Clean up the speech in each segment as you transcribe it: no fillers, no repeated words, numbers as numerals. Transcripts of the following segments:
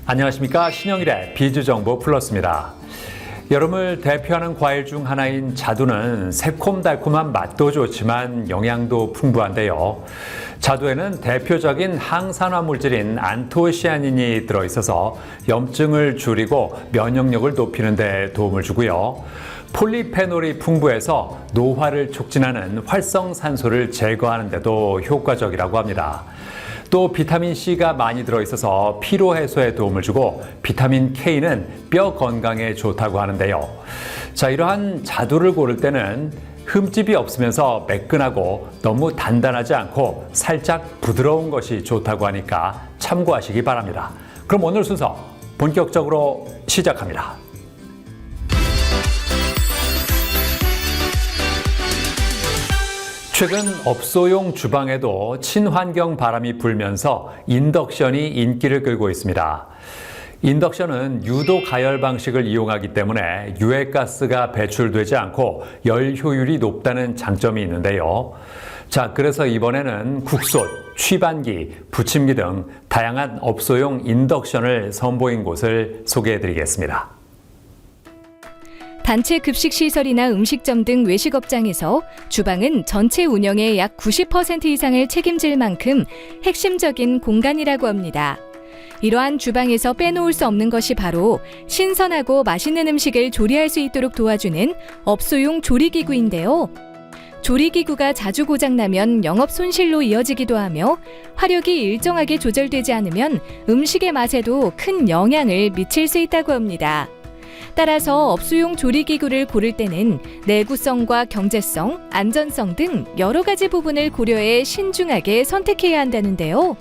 안녕하십니까. 신영일의 비주정보 플러스입니다. 여름을 대표하는 과일 중 하나인 자두는 새콤달콤한 맛도 좋지만 영양도 풍부한데요. 자두에는 대표적인 항산화 물질인 안토시아닌이 들어있어서 염증을 줄이고 면역력을 높이는 데 도움을 주고요. 폴리페놀이 풍부해서 노화를 촉진하는 활성산소를 제거하는 데도 효과적이라고 합니다. 또 비타민C가 많이 들어있어서 피로 해소에 도움을 주고 비타민 K는 뼈 건강에 좋다고 하는데요. 자, 이러한 자두를 고를 때는 흠집이 없으면서 매끈하고 너무 단단하지 않고 살짝 부드러운 것이 좋다고 하니까 참고하시기 바랍니다. 그럼 오늘 순서 본격적으로 시작합니다. 최근 업소용 주방에도 친환경 바람이 불면서 인덕션이 인기를 끌고 있습니다. 인덕션은 유도 가열 방식을 이용하기 때문에 유해가스가 배출되지 않고 열 효율이 높다는 장점이 있는데요. 자, 그래서 이번에는 국솥, 취반기, 부침기 등 다양한 업소용 인덕션을 선보인 곳을 소개해드리겠습니다. 단체 급식 시설이나 음식점 등 외식업장에서 주방은 전체 운영의 약 90% 이상을 책임질 만큼 핵심적인 공간이라고 합니다. 이러한 주방에서 빼놓을 수 없는 것이 바로 신선하고 맛있는 음식을 조리할 수 있도록 도와주는 업소용 조리기구인데요. 조리기구가 자주 고장나면 영업 손실로 이어지기도 하며 화력이 일정하게 조절되지 않으면 음식의 맛에도 큰 영향을 미칠 수 있다고 합니다. 따라서 업소용 조리기구를 고를 때는 내구성과 경제성, 안전성 등 여러 가지 부분을 고려해 신중하게 선택해야 한다는데요.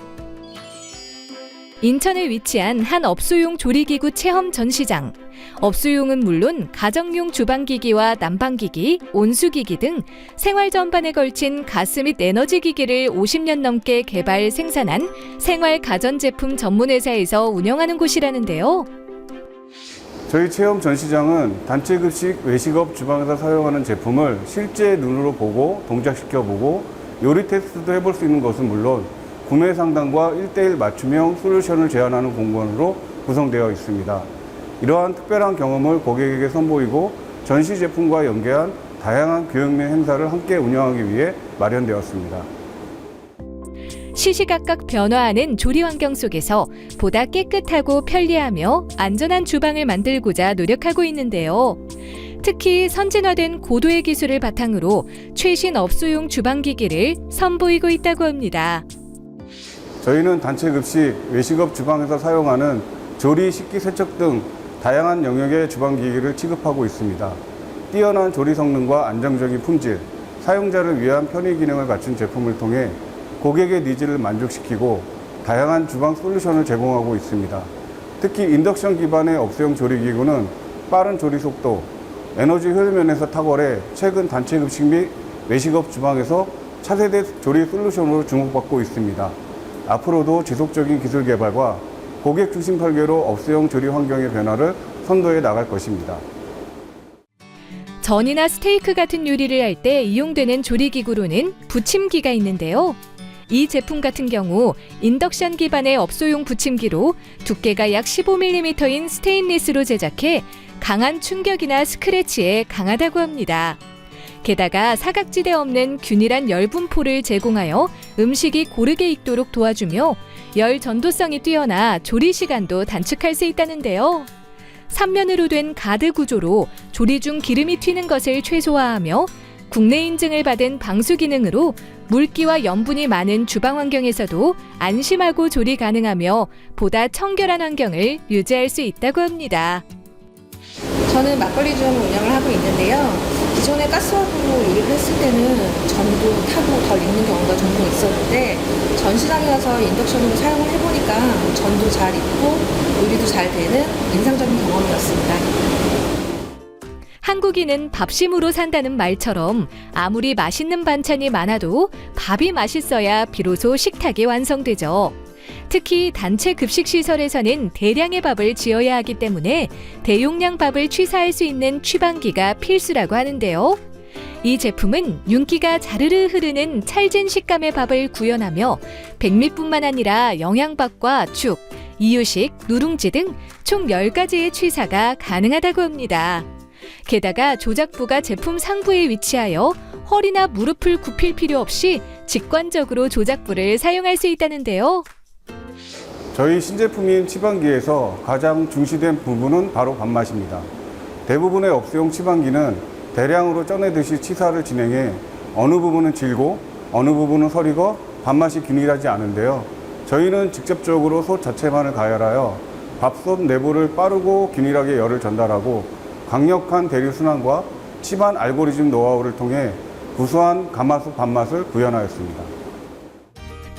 인천에 위치한 한 업소용 조리기구 체험 전시장. 업소용은 물론 가정용 주방기기와 난방기기, 온수기기 등 생활 전반에 걸친 가스 및 에너지기기를 50년 넘게 개발, 생산한 생활 가전제품 전문회사에서 운영하는 곳이라는데요. 저희 체험 전시장은 단체급식 외식업 주방에서 사용하는 제품을 실제 눈으로 보고 동작시켜보고 요리 테스트도 해볼 수 있는 것은 물론 구매 상담과 1:1 맞춤형 솔루션을 제안하는 공간으로 구성되어 있습니다. 이러한 특별한 경험을 고객에게 선보이고 전시 제품과 연계한 다양한 교육 및 행사를 함께 운영하기 위해 마련되었습니다. 시시각각 변화하는 조리 환경 속에서 보다 깨끗하고 편리하며 안전한 주방을 만들고자 노력하고 있는데요. 특히 선진화된 고도의 기술을 바탕으로 최신 업소용 주방기기를 선보이고 있다고 합니다. 저희는 단체급식, 외식업 주방에서 사용하는 조리, 식기, 세척 등 다양한 영역의 주방기기를 취급하고 있습니다. 뛰어난 조리 성능과 안정적인 품질, 사용자를 위한 편의 기능을 갖춘 제품을 통해 고객의 니즈를 만족시키고 다양한 주방 솔루션을 제공하고 있습니다. 특히 인덕션 기반의 업소용 조리기구는 빠른 조리 속도, 에너지 효율 면에서 탁월해 최근 단체급식 및 외식업 주방에서 차세대 조리 솔루션으로 주목받고 있습니다. 앞으로도 지속적인 기술 개발과 고객 중심 설계로 업소용 조리 환경의 변화를 선도해 나갈 것입니다. 전이나 스테이크 같은 요리를 할 때 이용되는 조리기구로는 부침기가 있는데요. 이 제품 같은 경우 인덕션 기반의 업소용 부침기로 두께가 약 15mm인 스테인리스로 제작해 강한 충격이나 스크래치에 강하다고 합니다. 게다가 사각지대 없는 균일한 열분포를 제공하여 음식이 고르게 익도록 도와주며 열 전도성이 뛰어나 조리 시간도 단축할 수 있다는데요. 3면으로 된 가드 구조로 조리 중 기름이 튀는 것을 최소화하며 국내 인증을 받은 방수 기능으로 물기와 염분이 많은 주방 환경에서도 안심하고 조리 가능하며 보다 청결한 환경을 유지할 수 있다고 합니다. 저는 막걸리점 운영을 하고 있는데요. 기존에 가스화로 요리를 했을 때는 전도 타고 덜 익는 경우가 종종 있었는데 전시장에 와서 인덕션으로 사용을 해보니까 전도 잘 익고 요리도 잘 되는 인상적인 경험이었습니다. 한국인은 밥심으로 산다는 말처럼 아무리 맛있는 반찬이 많아도 밥이 맛있어야 비로소 식탁이 완성되죠. 특히 단체 급식 시설에서는 대량의 밥을 지어야 하기 때문에 대용량 밥을 취사할 수 있는 취방기가 필수라고 하는데요. 이 제품은 윤기가 자르르 흐르는 찰진 식감의 밥을 구현하며 백미뿐만 아니라 영양밥과 죽, 이유식, 누룽지 등 총 10가지의 취사가 가능하다고 합니다. 게다가 조작부가 제품 상부에 위치하여 허리나 무릎을 굽힐 필요 없이 직관적으로 조작부를 사용할 수 있다는데요. 저희 신제품인 치방기에서 가장 중시된 부분은 바로 밥맛입니다. 대부분의 업소용 치방기는 대량으로 쪄내듯이 치사를 진행해 어느 부분은 질고 어느 부분은 서리고 밥맛이 균일하지 않은데요. 저희는 직접적으로 솥 자체만을 가열하여 밥솥 내부를 빠르고 균일하게 열을 전달하고 강력한 대류 순환과 치반 알고리즘 노하우를 통해 구수한 가마솥 밥맛을 구현하였습니다.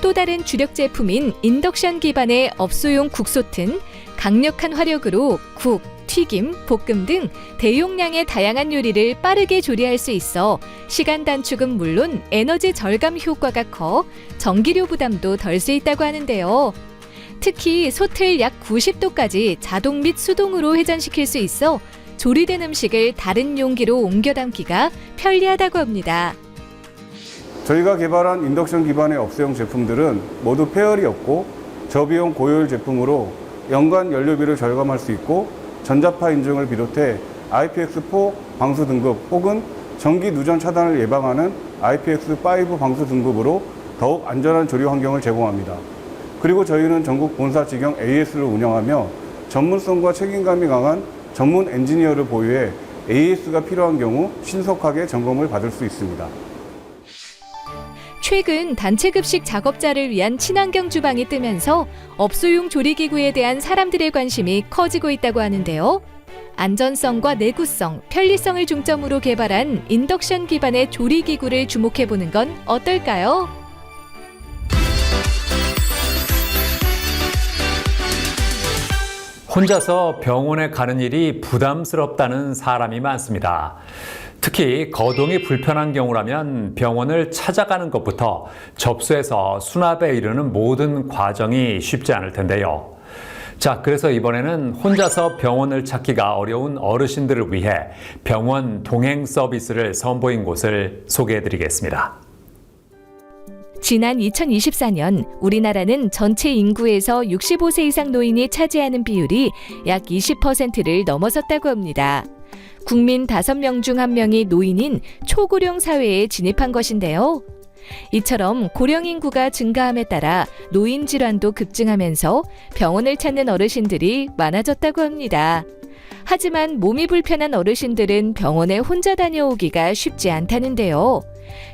또 다른 주력 제품인 인덕션 기반의 업소용 국솥은 강력한 화력으로 국, 튀김, 볶음 등 대용량의 다양한 요리를 빠르게 조리할 수 있어 시간 단축은 물론 에너지 절감 효과가 커 전기료 부담도 덜 수 있다고 하는데요. 특히 솥을 약 90도까지 자동 및 수동으로 회전시킬 수 있어 조리된 음식을 다른 용기로 옮겨 담기가 편리하다고 합니다. 저희가 개발한 인덕션 기반의 업소용 제품들은 모두 폐열이 없고 저비용 고효율 제품으로 연간 연료비를 절감할 수 있고 전자파 인증을 비롯해 IPX4 방수 등급 혹은 전기 누전 차단을 예방하는 IPX5 방수 등급으로 더욱 안전한 조리 환경을 제공합니다. 그리고 저희는 전국 본사 직영 AS를 운영하며 전문성과 책임감이 강한 전문 엔지니어를 보유해 AS가 필요한 경우 신속하게 점검을 받을 수 있습니다. 최근 단체급식 작업자를 위한 친환경 주방이 뜨면서 업소용 조리기구에 대한 사람들의 관심이 커지고 있다고 하는데요. 안전성과 내구성, 편리성을 중점으로 개발한 인덕션 기반의 조리기구를 주목해보는 건 어떨까요? 혼자서 병원에 가는 일이 부담스럽다는 사람이 많습니다. 특히 거동이 불편한 경우라면 병원을 찾아가는 것부터 접수해서 수납에 이르는 모든 과정이 쉽지 않을 텐데요. 자, 그래서 이번에는 혼자서 병원을 찾기가 어려운 어르신들을 위해 병원 동행 서비스를 선보인 곳을 소개해드리겠습니다. 지난 2024년 우리나라는 전체 인구에서 65세 이상 노인이 차지하는 비율이 약 20%를 넘어섰다고 합니다. 국민 5명 중 1명이 노인인 초고령 사회에 진입한 것인데요. 이처럼 고령 인구가 증가함에 따라 노인 질환도 급증하면서 병원을 찾는 어르신들이 많아졌다고 합니다. 하지만 몸이 불편한 어르신들은 병원에 혼자 다녀오기가 쉽지 않다는데요.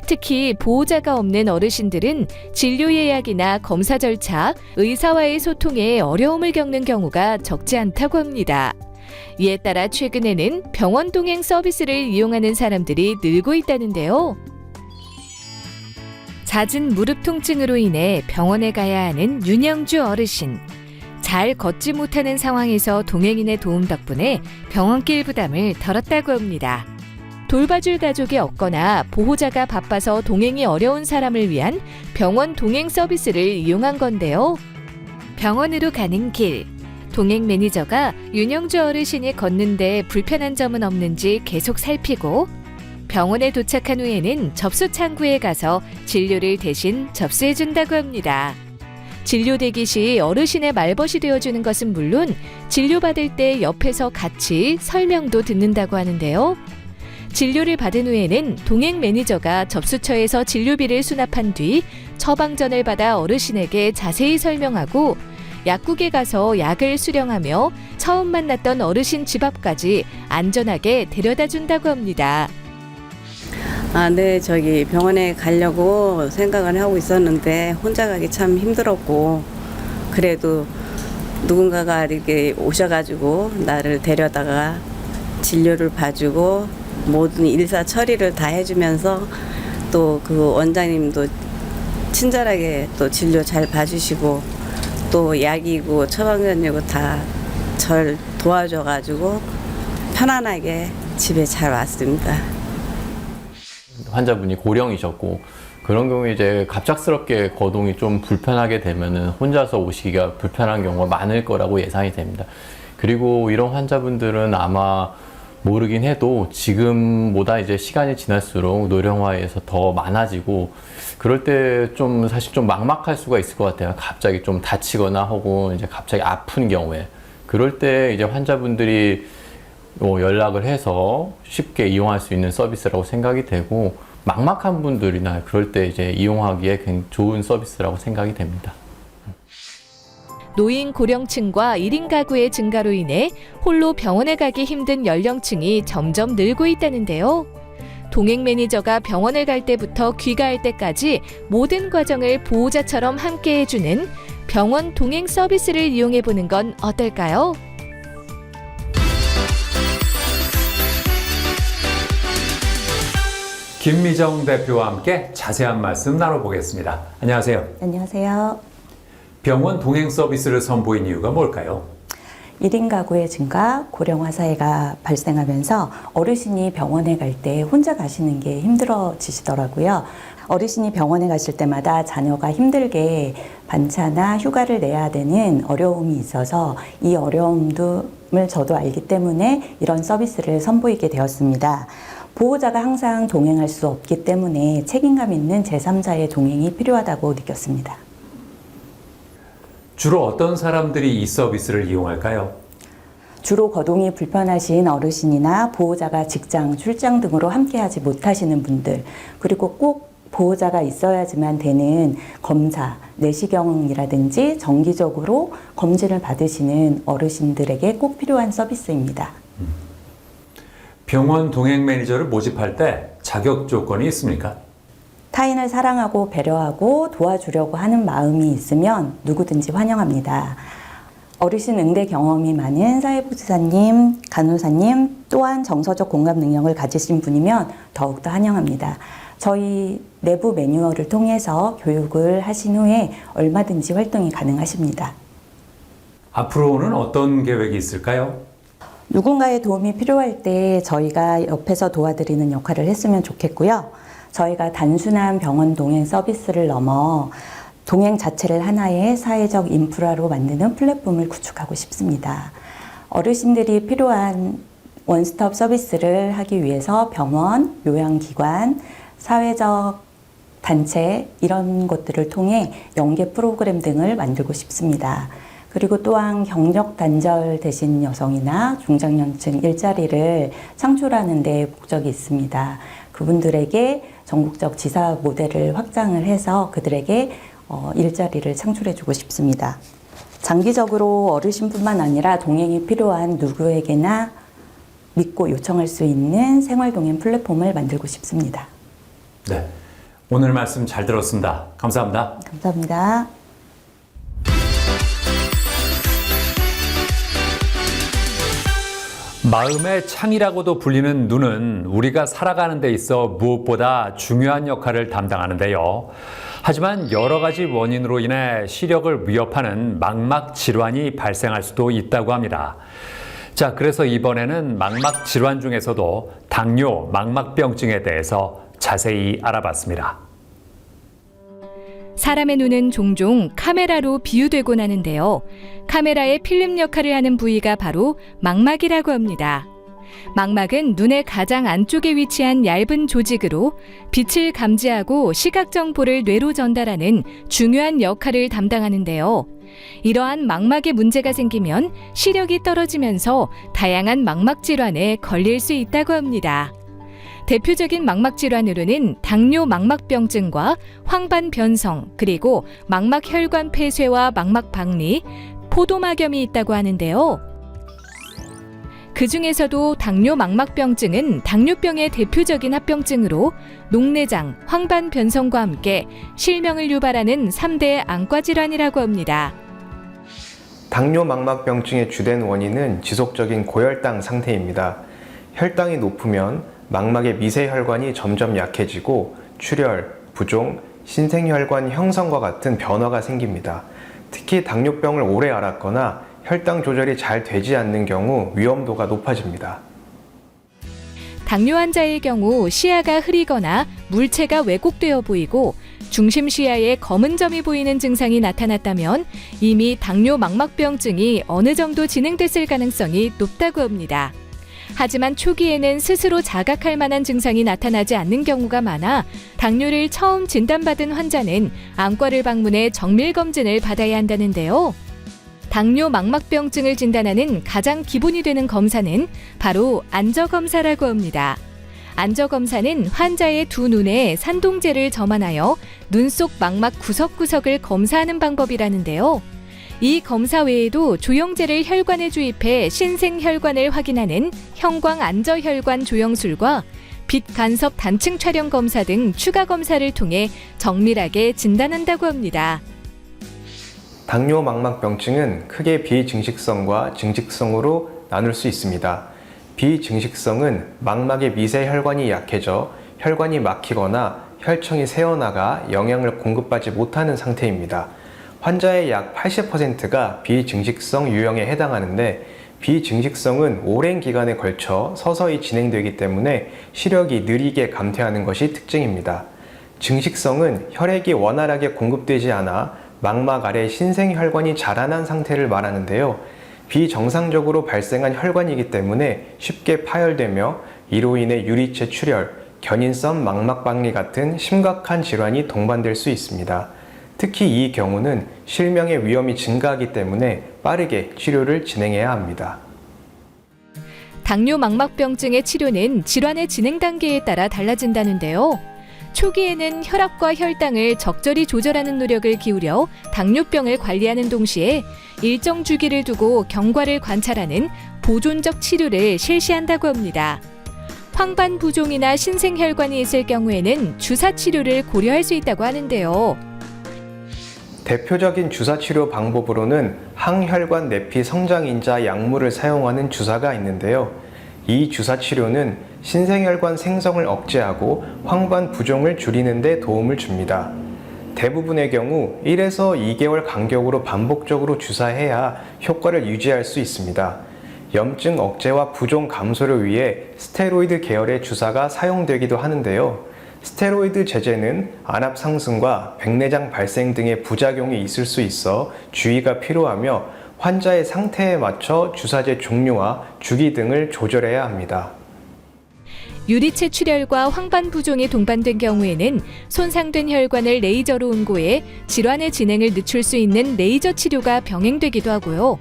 특히 보호자가 없는 어르신들은 진료 예약이나 검사 절차, 의사와의 소통에 어려움을 겪는 경우가 적지 않다고 합니다. 이에 따라 최근에는 병원 동행 서비스를 이용하는 사람들이 늘고 있다는데요. 잦은 무릎 통증으로 인해 병원에 가야 하는 윤영주 어르신. 잘 걷지 못하는 상황에서 동행인의 도움 덕분에 병원길 부담을 덜었다고 합니다. 돌봐줄 가족이 없거나 보호자가 바빠서 동행이 어려운 사람을 위한 병원 동행 서비스를 이용한 건데요. 병원으로 가는 길. 동행 매니저가 윤영주 어르신이 걷는데 불편한 점은 없는지 계속 살피고 병원에 도착한 후에는 접수 창구에 가서 진료를 대신 접수해준다고 합니다. 진료 대기 시 어르신의 말벗이 되어주는 것은 물론 진료받을 때 옆에서 같이 설명도 듣는다고 하는데요. 진료를 받은 후에는 동행 매니저가 접수처에서 진료비를 수납한 뒤 처방전을 받아 어르신에게 자세히 설명하고 약국에 가서 약을 수령하며 처음 만났던 어르신 집 앞까지 안전하게 데려다 준다고 합니다. 네, 병원에 가려고 생각을 하고 있었는데 혼자 가기 참 힘들었고 그래도 누군가가 이렇게 오셔가지고 나를 데려다가 진료를 봐주고 모든 일사 처리를 다 해주면서 또 그 원장님도 친절하게 또 진료 잘 봐주시고 또 약이고 처방전이고 다 절 도와줘가지고 편안하게 집에 잘 왔습니다. 환자분이 고령이셨고 그런 경우에 이제 갑작스럽게 거동이 좀 불편하게 되면은 혼자서 오시기가 불편한 경우가 많을 거라고 예상이 됩니다. 그리고 이런 환자분들은 아마 모르긴 해도 지금보다 이제 시간이 지날수록 노령화에서 더 많아지고 그럴 때 좀 사실 좀 막막할 수가 있을 것 같아요. 갑자기 좀 다치거나 혹은 이제 갑자기 아픈 경우에 그럴 때 이제 환자분들이 연락을 해서 쉽게 이용할 수 있는 서비스라고 생각이 되고 막막한 분들이나 그럴 때 이제 이용하기에 굉장히 좋은 서비스라고 생각이 됩니다. 노인 고령층과 1인 가구의 증가로 인해 홀로 병원에 가기 힘든 연령층이 점점 늘고 있다는데요. 동행 매니저가 병원을 갈 때부터 귀가할 때까지 모든 과정을 보호자처럼 함께 해주는 병원 동행 서비스를 이용해보는 건 어떨까요? 김미정 대표와 함께 자세한 말씀 나눠보겠습니다. 안녕하세요. 안녕하세요. 병원 동행 서비스를 선보인 이유가 뭘까요? 1인 가구의 증가, 고령화 사회가 발생하면서 어르신이 병원에 갈 때 혼자 가시는 게 힘들어지시더라고요. 어르신이 병원에 가실 때마다 자녀가 힘들게 반차나 휴가를 내야 되는 어려움이 있어서 이 어려움을 저도 알기 때문에 이런 서비스를 선보이게 되었습니다. 보호자가 항상 동행할 수 없기 때문에 책임감 있는 제3자의 동행이 필요하다고 느꼈습니다. 주로 어떤 사람들이 이 서비스를 이용할까요? 주로 거동이 불편하신 어르신이나 보호자가 직장, 출장 등으로 함께하지 못하시는 분들, 그리고 꼭 보호자가 있어야지만 되는 검사, 내시경이라든지 정기적으로 검진을 받으시는 어르신들에게 꼭 필요한 서비스입니다. 병원 동행 매니저를 모집할 때 자격 조건이 있습니까? 타인을 사랑하고 배려하고 도와주려고 하는 마음이 있으면 누구든지 환영합니다. 어르신 응대 경험이 많은 사회복지사님, 간호사님, 또한 정서적 공감 능력을 가지신 분이면 더욱더 환영합니다. 저희 내부 매뉴얼을 통해서 교육을 하신 후에 얼마든지 활동이 가능하십니다. 앞으로는 어떤 계획이 있을까요? 누군가의 도움이 필요할 때 저희가 옆에서 도와드리는 역할을 했으면 좋겠고요. 저희가 단순한 병원 동행 서비스를 넘어 동행 자체를 하나의 사회적 인프라로 만드는 플랫폼을 구축하고 싶습니다. 어르신들이 필요한 원스톱 서비스를 하기 위해서 병원, 요양기관, 사회적 단체 이런 것들을 통해 연계 프로그램 등을 만들고 싶습니다. 그리고 또한 경력 단절되신 여성이나 중장년층 일자리를 창출하는 데 목적이 있습니다. 그분들에게 전국적 지사 모델을 확장을 해서 그들에게 일자리를 창출해주고 싶습니다. 장기적으로 어르신뿐만 아니라 동행이 필요한 누구에게나 믿고 요청할 수 있는 생활동행 플랫폼을 만들고 싶습니다. 네, 오늘 말씀 잘 들었습니다. 감사합니다. 감사합니다. 마음의 창이라고도 불리는 눈은 우리가 살아가는 데 있어 무엇보다 중요한 역할을 담당하는데요. 하지만 여러 가지 원인으로 인해 시력을 위협하는 망막 질환이 발생할 수도 있다고 합니다. 자, 그래서 이번에는 망막 질환 중에서도 당뇨 망막병증에 대해서 자세히 알아봤습니다. 사람의 눈은 종종 카메라로 비유되곤 하는데요. 카메라의 필름 역할을 하는 부위가 바로 망막이라고 합니다. 망막은 눈의 가장 안쪽에 위치한 얇은 조직으로 빛을 감지하고 시각 정보를 뇌로 전달하는 중요한 역할을 담당하는데요. 이러한 망막에 문제가 생기면 시력이 떨어지면서 다양한 망막 질환에 걸릴 수 있다고 합니다. 대표적인 망막 질환으로는 당뇨 망막병증과 황반 변성, 그리고 망막 혈관 폐쇄와 망막 박리, 포도막염이 있다고 하는데요. 그 중에서도 당뇨 망막병증은 당뇨병의 대표적인 합병증으로 녹내장, 황반 변성과 함께 실명을 유발하는 3대 안과 질환이라고 합니다. 당뇨 망막병증의 주된 원인은 지속적인 고혈당 상태입니다. 혈당이 높으면 망막의 미세혈관이 점점 약해지고 출혈, 부종, 신생혈관 형성과 같은 변화가 생깁니다. 특히 당뇨병을 오래 앓았거나 혈당 조절이 잘 되지 않는 경우 위험도가 높아집니다. 당뇨 환자의 경우 시야가 흐리거나 물체가 왜곡되어 보이고 중심 시야에 검은 점이 보이는 증상이 나타났다면 이미 당뇨 망막병증이 어느 정도 진행됐을 가능성이 높다고 합니다. 하지만 초기에는 스스로 자각할 만한 증상이 나타나지 않는 경우가 많아 당뇨를 처음 진단받은 환자는 안과를 방문해 정밀 검진을 받아야 한다는데요. 당뇨 망막병증을 진단하는 가장 기본이 되는 검사는 바로 안저검사라고 합니다. 안저검사는 환자의 두 눈에 산동제를 점안하여 눈 속 망막 구석구석을 검사하는 방법이라는데요. 이 검사 외에도 조영제를 혈관에 주입해 신생혈관을 확인하는 형광 안저혈관 조영술과 빛 간섭 단층 촬영 검사 등 추가 검사를 통해 정밀하게 진단한다고 합니다. 당뇨 망막병증은 크게 비증식성과 증식성으로 나눌 수 있습니다. 비증식성은 망막의 미세 혈관이 약해져 혈관이 막히거나 혈청이 새어나가 영양을 공급받지 못하는 상태입니다. 환자의 약 80%가 비증식성 유형에 해당하는데 비증식성은 오랜 기간에 걸쳐 서서히 진행되기 때문에 시력이 느리게 감퇴하는 것이 특징입니다. 증식성은 혈액이 원활하게 공급되지 않아 망막 아래 신생혈관이 자라난 상태를 말하는데요. 비정상적으로 발생한 혈관이기 때문에 쉽게 파열되며 이로 인해 유리체 출혈, 견인성 망막박리 같은 심각한 질환이 동반될 수 있습니다. 특히 이 경우는 실명의 위험이 증가하기 때문에 빠르게 치료를 진행해야 합니다. 당뇨 망막병증의 치료는 질환의 진행 단계에 따라 달라진다는데요. 초기에는 혈압과 혈당을 적절히 조절하는 노력을 기울여 당뇨병을 관리하는 동시에 일정 주기를 두고 경과를 관찰하는 보존적 치료를 실시한다고 합니다. 황반 부종이나 신생혈관이 있을 경우에는 주사 치료를 고려할 수 있다고 하는데요. 대표적인 주사 치료 방법으로는 항혈관 내피 성장인자 약물을 사용하는 주사가 있는데요. 이 주사 치료는 신생혈관 생성을 억제하고 황반 부종을 줄이는 데 도움을 줍니다. 대부분의 경우 1에서 2개월 간격으로 반복적으로 주사해야 효과를 유지할 수 있습니다. 염증 억제와 부종 감소를 위해 스테로이드 계열의 주사가 사용되기도 하는데요. 스테로이드 제제는 안압 상승과 백내장 발생 등의 부작용이 있을 수 있어 주의가 필요하며 환자의 상태에 맞춰 주사제 종류와 주기 등을 조절해야 합니다. 유리체 출혈과 황반 부종이 동반된 경우에는 손상된 혈관을 레이저로 응고해 질환의 진행을 늦출 수 있는 레이저 치료가 병행되기도 하고요.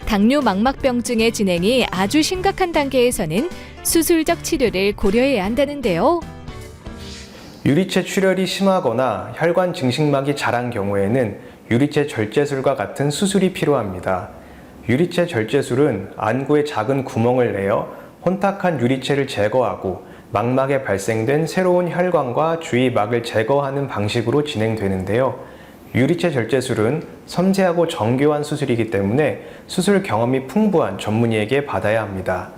당뇨 망막병증의 진행이 아주 심각한 단계에서는 수술적 치료를 고려해야 한다는데요. 유리체 출혈이 심하거나 혈관 증식막이 자란 경우에는 유리체 절제술과 같은 수술이 필요합니다. 유리체 절제술은 안구에 작은 구멍을 내어 혼탁한 유리체를 제거하고 망막에 발생된 새로운 혈관과 주위막을 제거하는 방식으로 진행되는데요. 유리체 절제술은 섬세하고 정교한 수술이기 때문에 수술 경험이 풍부한 전문의에게 받아야 합니다.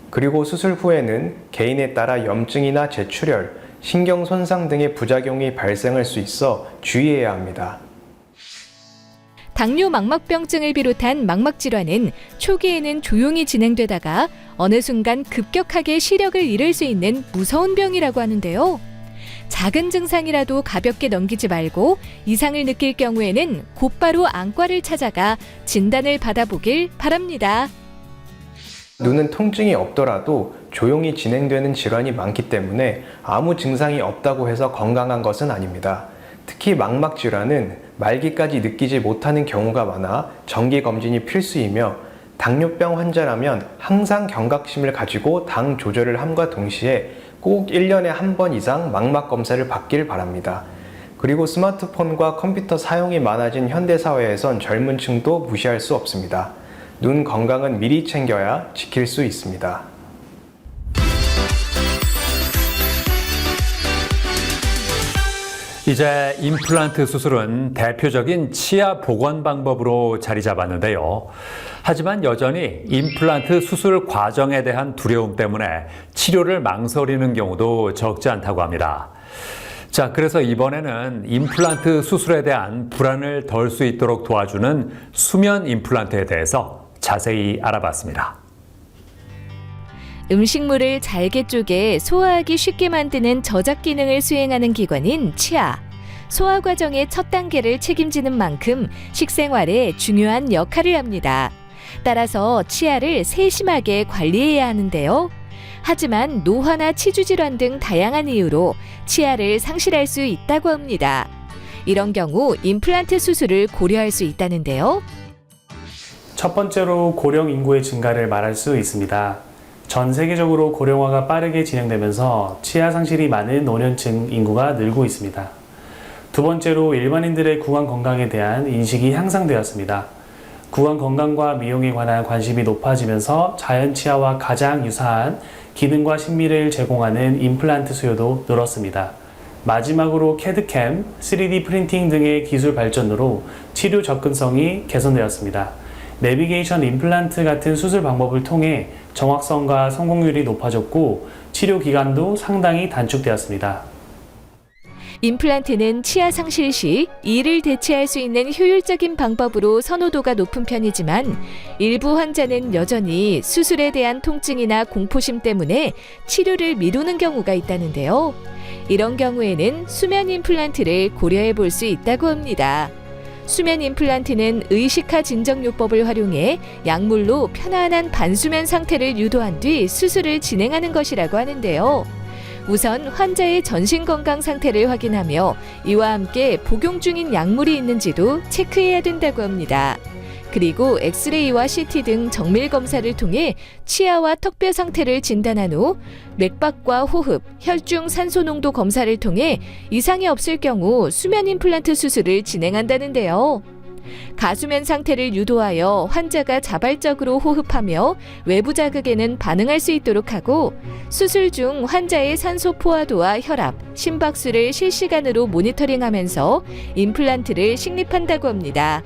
그리고 수술 후에는 개인에 따라 염증이나 재출혈, 신경 손상 등의 부작용이 발생할 수 있어 주의해야 합니다. 당뇨 망막병증을 비롯한 망막질환은 초기에는 조용히 진행되다가 어느 순간 급격하게 시력을 잃을 수 있는 무서운 병이라고 하는데요. 작은 증상이라도 가볍게 넘기지 말고 이상을 느낄 경우에는 곧바로 안과를 찾아가 진단을 받아보길 바랍니다. 눈은 통증이 없더라도 조용히 진행되는 질환이 많기 때문에 아무 증상이 없다고 해서 건강한 것은 아닙니다. 특히 망막 질환은 말기까지 느끼지 못하는 경우가 많아 정기검진이 필수이며 당뇨병 환자라면 항상 경각심을 가지고 당 조절을 함과 동시에 꼭 1년에 한 번 이상 망막 검사를 받길 바랍니다. 그리고 스마트폰과 컴퓨터 사용이 많아진 현대사회에선 젊은 층도 무시할 수 없습니다. 눈 건강은 미리 챙겨야 지킬 수 있습니다. 이제 임플란트 수술은 대표적인 치아 복원 방법으로 자리 잡았는데요. 하지만 여전히 임플란트 수술 과정에 대한 두려움 때문에 치료를 망설이는 경우도 적지 않다고 합니다. 자, 그래서 이번에는 임플란트 수술에 대한 불안을 덜 수 있도록 도와주는 수면 임플란트에 대해서 자세히 알아봤습니다. 음식물을 잘게 쪼개 소화하기 쉽게 만드는 저작 기능을 수행하는 기관인 치아. 소화 과정의 첫 단계를 책임지는 만큼 식생활에 중요한 역할을 합니다. 따라서 치아를 세심하게 관리해야 하는데요. 하지만 노화나 치주 질환 등 다양한 이유로 치아를 상실할 수 있다고 합니다. 이런 경우 임플란트 수술을 고려할 수 있다는데요. 첫 번째로 고령 인구의 증가를 말할 수 있습니다. 전 세계적으로 고령화가 빠르게 진행되면서 치아 상실이 많은 노년층 인구가 늘고 있습니다. 두 번째로 일반인들의 구강 건강에 대한 인식이 향상되었습니다. 구강 건강과 미용에 관한 관심이 높아지면서 자연 치아와 가장 유사한 기능과 신미를 제공하는 임플란트 수요도 늘었습니다. 마지막으로 캐드캠, 3D 프린팅 등의 기술 발전으로 치료 접근성이 개선되었습니다. 내비게이션 임플란트 같은 수술 방법을 통해 정확성과 성공률이 높아졌고 치료 기간도 상당히 단축되었습니다. 임플란트는 치아 상실 시 이를 대체할 수 있는 효율적인 방법으로 선호도가 높은 편이지만 일부 환자는 여전히 수술에 대한 통증이나 공포심 때문에 치료를 미루는 경우가 있다는데요. 이런 경우에는 수면 임플란트를 고려해 볼 수 있다고 합니다. 수면 임플란트는 의식화 진정요법을 활용해 약물로 편안한 반수면 상태를 유도한 뒤 수술을 진행하는 것이라고 하는데요. 우선 환자의 전신 건강 상태를 확인하며 이와 함께 복용 중인 약물이 있는지도 체크해야 된다고 합니다. 그리고 엑스레이와 CT 등 정밀 검사를 통해 치아와 턱뼈 상태를 진단한 후 맥박과 호흡, 혈중 산소 농도 검사를 통해 이상이 없을 경우 수면 임플란트 수술을 진행한다는데요. 가수면 상태를 유도하여 환자가 자발적으로 호흡하며 외부 자극에는 반응할 수 있도록 하고 수술 중 환자의 산소 포화도와 혈압, 심박수를 실시간으로 모니터링하면서 임플란트를 식립한다고 합니다.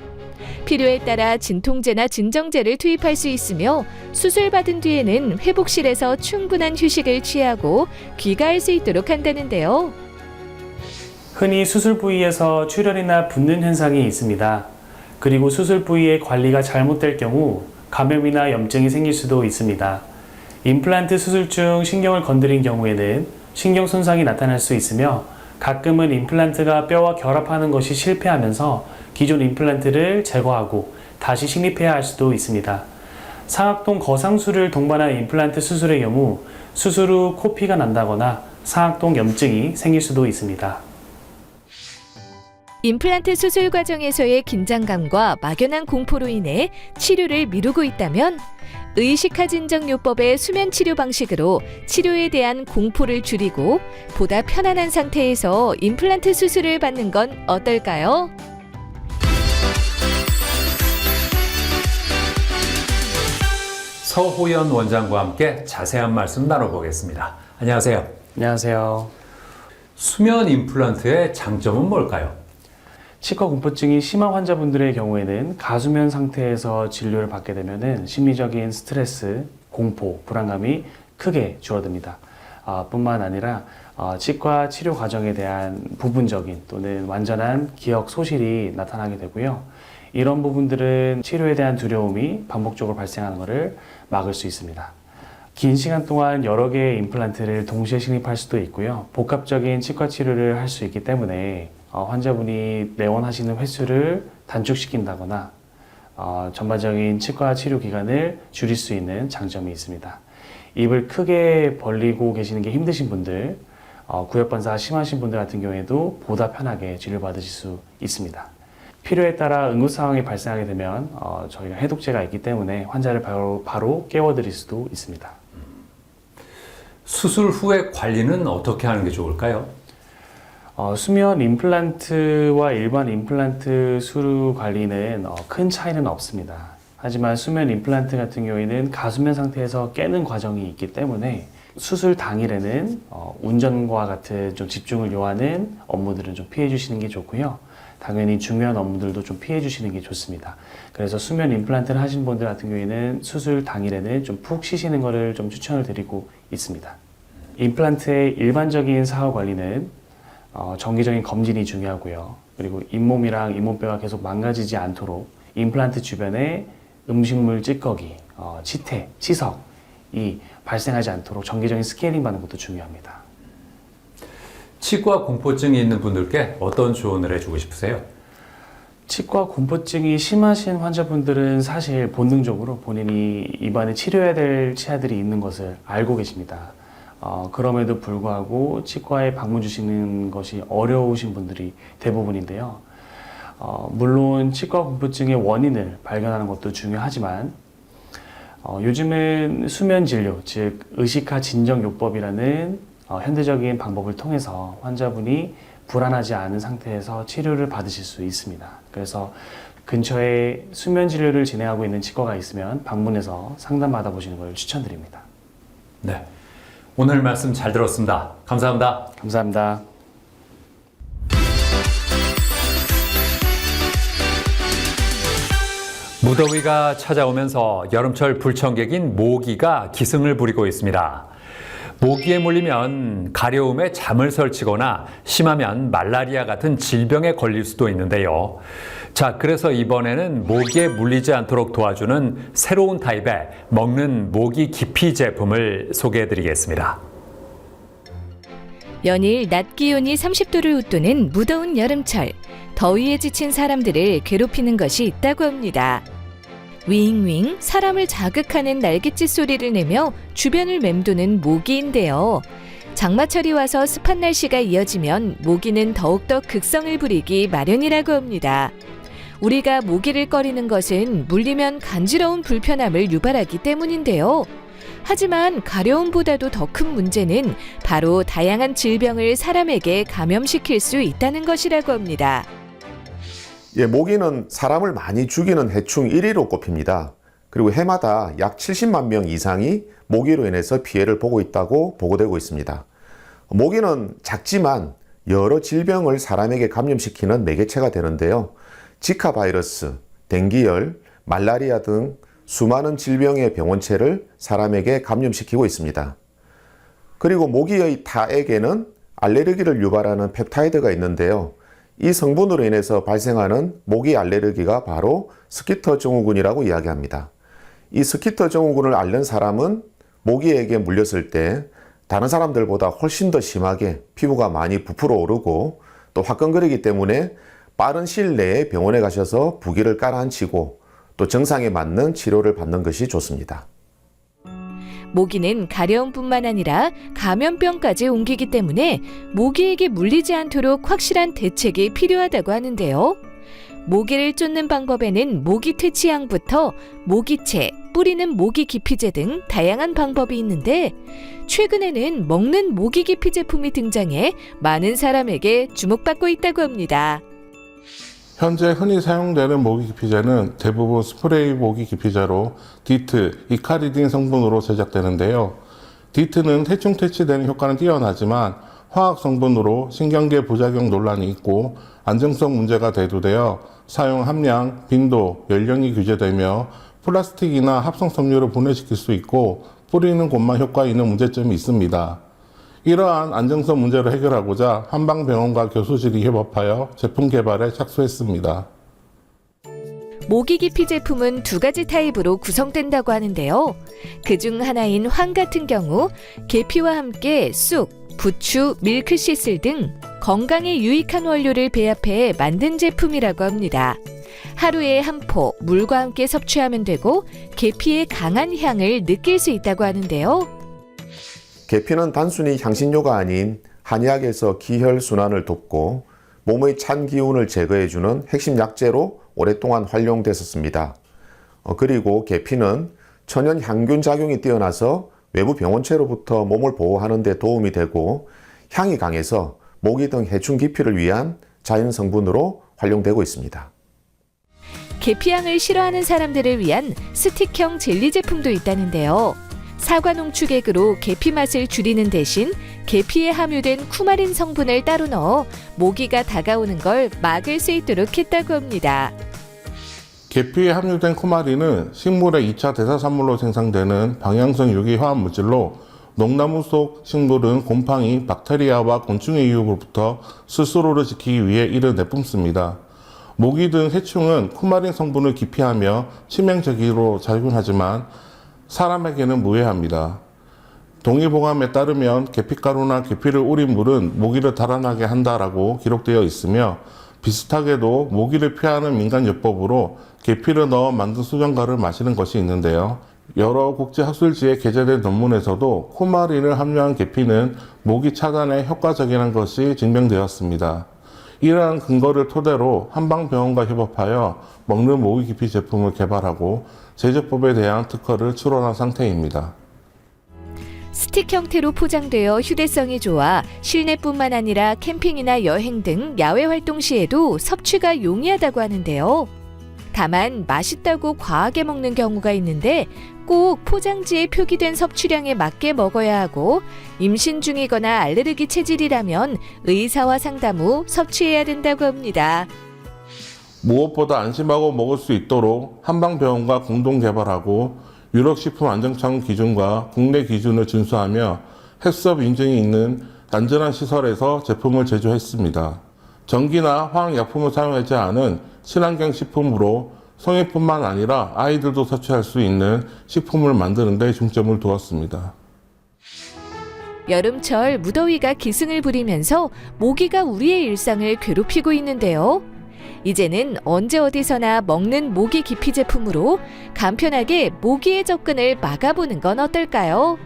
필요에 따라 진통제나 진정제를 투입할 수 있으며 수술 받은 뒤에는 회복실에서 충분한 휴식을 취하고 귀가할 수 있도록 한다는데요. 흔히 수술 부위에서 출혈이나 붓는 현상이 있습니다. 그리고 수술 부위의 관리가 잘못될 경우 감염이나 염증이 생길 수도 있습니다. 임플란트 수술 중 신경을 건드린 경우에는 신경 손상이 나타날 수 있으며 가끔은 임플란트가 뼈와 결합하는 것이 실패하면서 기존 임플란트를 제거하고 다시 식립해야 할 수도 있습니다. 상악동 거상술을 동반한 임플란트 수술의 경우 수술 후 코피가 난다거나 상악동 염증이 생길 수도 있습니다. 임플란트 수술 과정에서의 긴장감과 막연한 공포로 인해 치료를 미루고 있다면 의식화 진정요법의 수면 치료 방식으로 치료에 대한 공포를 줄이고 보다 편안한 상태에서 임플란트 수술을 받는 건 어떨까요? 서호연 원장과 함께 자세한 말씀 나눠보겠습니다. 안녕하세요. 안녕하세요. 수면 임플란트의 장점은 뭘까요? 치과 공포증이 심한 환자분들의 경우에는 가수면 상태에서 진료를 받게 되면 심리적인 스트레스, 공포, 불안감이 크게 줄어듭니다. 뿐만 아니라 치과 치료 과정에 대한 부분적인 또는 완전한 기억 소실이 나타나게 되고요. 이런 부분들은 치료에 대한 두려움이 반복적으로 발생하는 것을 막을 수 있습니다. 긴 시간 동안 여러 개의 임플란트를 동시에 식립할 수도 있고요. 복합적인 치과 치료를 할 수 있기 때문에 환자분이 내원하시는 횟수를 단축시킨다거나 전반적인 치과 치료 기간을 줄일 수 있는 장점이 있습니다. 입을 크게 벌리고 계시는 게 힘드신 분들, 구역반사가 심하신 분들 같은 경우에도 보다 편하게 진료받으실 수 있습니다. 필요에 따라 응급 상황이 발생하게 되면 저희가 해독제가 있기 때문에 환자를 바로 깨워드릴 수도 있습니다. 수술 후의 관리는 어떻게 하는 게 좋을까요? 수면 임플란트와 일반 임플란트 수술 관리는 큰 차이는 없습니다. 하지만 수면 임플란트 같은 경우에는 가수면 상태에서 깨는 과정이 있기 때문에 수술 당일에는 운전과 같은 좀 집중을 요하는 업무들은 좀 피해 주시는 게 좋고요. 당연히 중요한 업무들도 좀 피해 주시는 게 좋습니다. 그래서 수면 임플란트를 하신 분들 같은 경우에는 수술 당일에는 좀 푹 쉬시는 것을 좀 추천을 드리고 있습니다. 임플란트의 일반적인 사후 관리는 정기적인 검진이 중요하고요. 그리고 잇몸이랑 잇몸뼈가 계속 망가지지 않도록 임플란트 주변에 음식물 찌꺼기, 치태, 치석이 발생하지 않도록 정기적인 스케일링 받는 것도 중요합니다. 치과 공포증이 있는 분들께 어떤 조언을 해주고 싶으세요? 치과 공포증이 심하신 환자분들은 사실 본능적으로 본인이 입안에 치료해야 될 치아들이 있는 것을 알고 계십니다. 그럼에도 불구하고 치과에 방문 주시는 것이 어려우신 분들이 대부분인데요. 물론 치과 공포증의 원인을 발견하는 것도 중요하지만 요즘은 수면 진료, 즉 의식화 진정요법이라는 현대적인 방법을 통해서 환자분이 불안하지 않은 상태에서 치료를 받으실 수 있습니다. 그래서 근처에 수면 진료를 진행하고 있는 치과가 있으면 방문해서 상담 받아보시는 걸 추천드립니다. 네. 오늘 말씀 잘 들었습니다. 감사합니다. 감사합니다. 무더위가 찾아오면서 여름철 불청객인 모기가 기승을 부리고 있습니다. 모기에 물리면 가려움에 잠을 설치거나 심하면 말라리아 같은 질병에 걸릴 수도 있는데요. 자, 그래서 이번에는 모기에 물리지 않도록 도와주는 새로운 타입의 먹는 모기 기피 제품을 소개해드리겠습니다. 연일 낮 기온이 30도를 웃도는 무더운 여름철, 더위에 지친 사람들을 괴롭히는 것이 있다고 합니다. 윙윙 사람을 자극하는 날갯짓 소리를 내며 주변을 맴도는 모기인데요. 장마철이 와서 습한 날씨가 이어지면 모기는 더욱더 극성을 부리기 마련이라고 합니다. 우리가 모기를 꺼리는 것은 물리면 간지러운 불편함을 유발하기 때문인데요. 하지만 가려움보다도 더 큰 문제는 바로 다양한 질병을 사람에게 감염시킬 수 있다는 것이라고 합니다. 모기는 사람을 많이 죽이는 해충 1위로 꼽힙니다. 그리고 해마다 약 70만 명 이상이 모기로 인해서 피해를 보고 있다고 보고되고 있습니다. 모기는 작지만 여러 질병을 사람에게 감염시키는 매개체가 되는데요. 지카 바이러스, 댕기열, 말라리아 등 수많은 질병의 병원체를 사람에게 감염시키고 있습니다. 그리고 모기의 타액에는 알레르기를 유발하는 펩타이드가 있는데요. 이 성분으로 인해서 발생하는 모기 알레르기가 바로 스키터 증후군이라고 이야기합니다. 이 스키터 증후군을 앓는 사람은 모기에게 물렸을 때 다른 사람들보다 훨씬 더 심하게 피부가 많이 부풀어 오르고 또 화끈거리기 때문에 빠른 시일 내에 병원에 가셔서 부기를 깔아앉히고 또 증상에 맞는 치료를 받는 것이 좋습니다. 모기는 가려움뿐만 아니라 감염병까지 옮기기 때문에 모기에게 물리지 않도록 확실한 대책이 필요하다고 하는데요. 모기를 쫓는 방법에는 모기 퇴치약부터 모기채, 뿌리는 모기 기피제 등 다양한 방법이 있는데 최근에는 먹는 모기 기피 제품이 등장해 많은 사람에게 주목받고 있다고 합니다. 현재 흔히 사용되는 모기 기피제는 대부분 스프레이 모기 기피제로 디트, 이카리딘 성분으로 제작되는데요. 디트는 해충 퇴치되는 효과는 뛰어나지만 화학 성분으로 신경계 부작용 논란이 있고 안정성 문제가 대두되어 사용 함량, 빈도, 연령이 규제되며 플라스틱이나 합성 섬유를 분해시킬 수 있고 뿌리는 곳만 효과 있는 문제점이 있습니다. 이러한 안정성 문제를 해결하고자 한방병원과 교수진이 협업하여 제품 개발에 착수했습니다. 모기 기피 제품은 두 가지 타입으로 구성된다고 하는데요. 그중 하나인 황 같은 경우 계피와 함께 쑥, 부추, 밀크시슬 등 건강에 유익한 원료를 배합해 만든 제품이라고 합니다. 하루에 한 포 물과 함께 섭취하면 되고 계피의 강한 향을 느낄 수 있다고 하는데요. 계피는 단순히 향신료가 아닌 한의학에서 기혈순환을 돕고 몸의 찬 기운을 제거해주는 핵심 약재로 오랫동안 활용됐었습니다. 그리고 계피는 천연 향균 작용이 뛰어나서 외부 병원체로부터 몸을 보호하는 데 도움이 되고 향이 강해서 모기 등 해충 기피를 위한 자연 성분으로 활용되고 있습니다. 계피향을 싫어하는 사람들을 위한 스틱형 젤리 제품도 있다는데요. 사과 농축액으로 계피 맛을 줄이는 대신 계피에 함유된 쿠마린 성분을 따로 넣어 모기가 다가오는 걸 막을 수 있도록 했다고 합니다. 계피에 함유된 쿠마린은 식물의 2차 대사산물로 생성되는 방향성 유기 화합 물질로 농나무 속 식물은 곰팡이, 박테리아와 곤충의 유입으로부터 스스로를 지키기 위해 이를 내뿜습니다. 모기 등 해충은 쿠마린 성분을 기피하며 치명적으로 작용하지만 사람에게는 무해합니다. 동의보감에 따르면 계피가루나 계피를 우린 물은 모기를 달아나게 한다라고 기록되어 있으며 비슷하게도 모기를 피하는 민간요법으로 계피를 넣어 만든 수정가를 마시는 것이 있는데요. 여러 국제 학술지에 게재된 논문에서도 쿠마린을 함유한 계피는 모기 차단에 효과적이라는 것이 증명되었습니다. 이러한 근거를 토대로 한방병원과 협업하여 먹는 모기 기피 제품을 개발하고 제조법에 대한 특허를 출원한 상태입니다. 스틱 형태로 포장되어 휴대성이 좋아 실내뿐만 아니라 캠핑이나 여행 등 야외 활동 시에도 섭취가 용이하다고 하는데요. 다만 맛있다고 과하게 먹는 경우가 있는데 꼭 포장지에 표기된 섭취량에 맞게 먹어야 하고 임신 중이거나 알레르기 체질이라면 의사와 상담 후 섭취해야 된다고 합니다. 무엇보다 안심하고 먹을 수 있도록 한방병원과 공동 개발하고 유럽식품안전청 기준과 국내 기준을 준수하며 햇섭 인증이 있는 안전한 시설에서 제품을 제조했습니다. 전기나 화학약품을 사용하지 않은 친환경 식품으로 성인뿐만 아니라 아이들도 섭취할 수 있는 식품을 만드는 데 중점을 두었습니다. 여름철 무더위가 기승을 부리면서 모기가 우리의 일상을 괴롭히고 있는데요. 이제는 언제 어디서나 먹는 모기 기피 제품으로 간편하게 모기의 접근을 막아보는 건 어떨까요?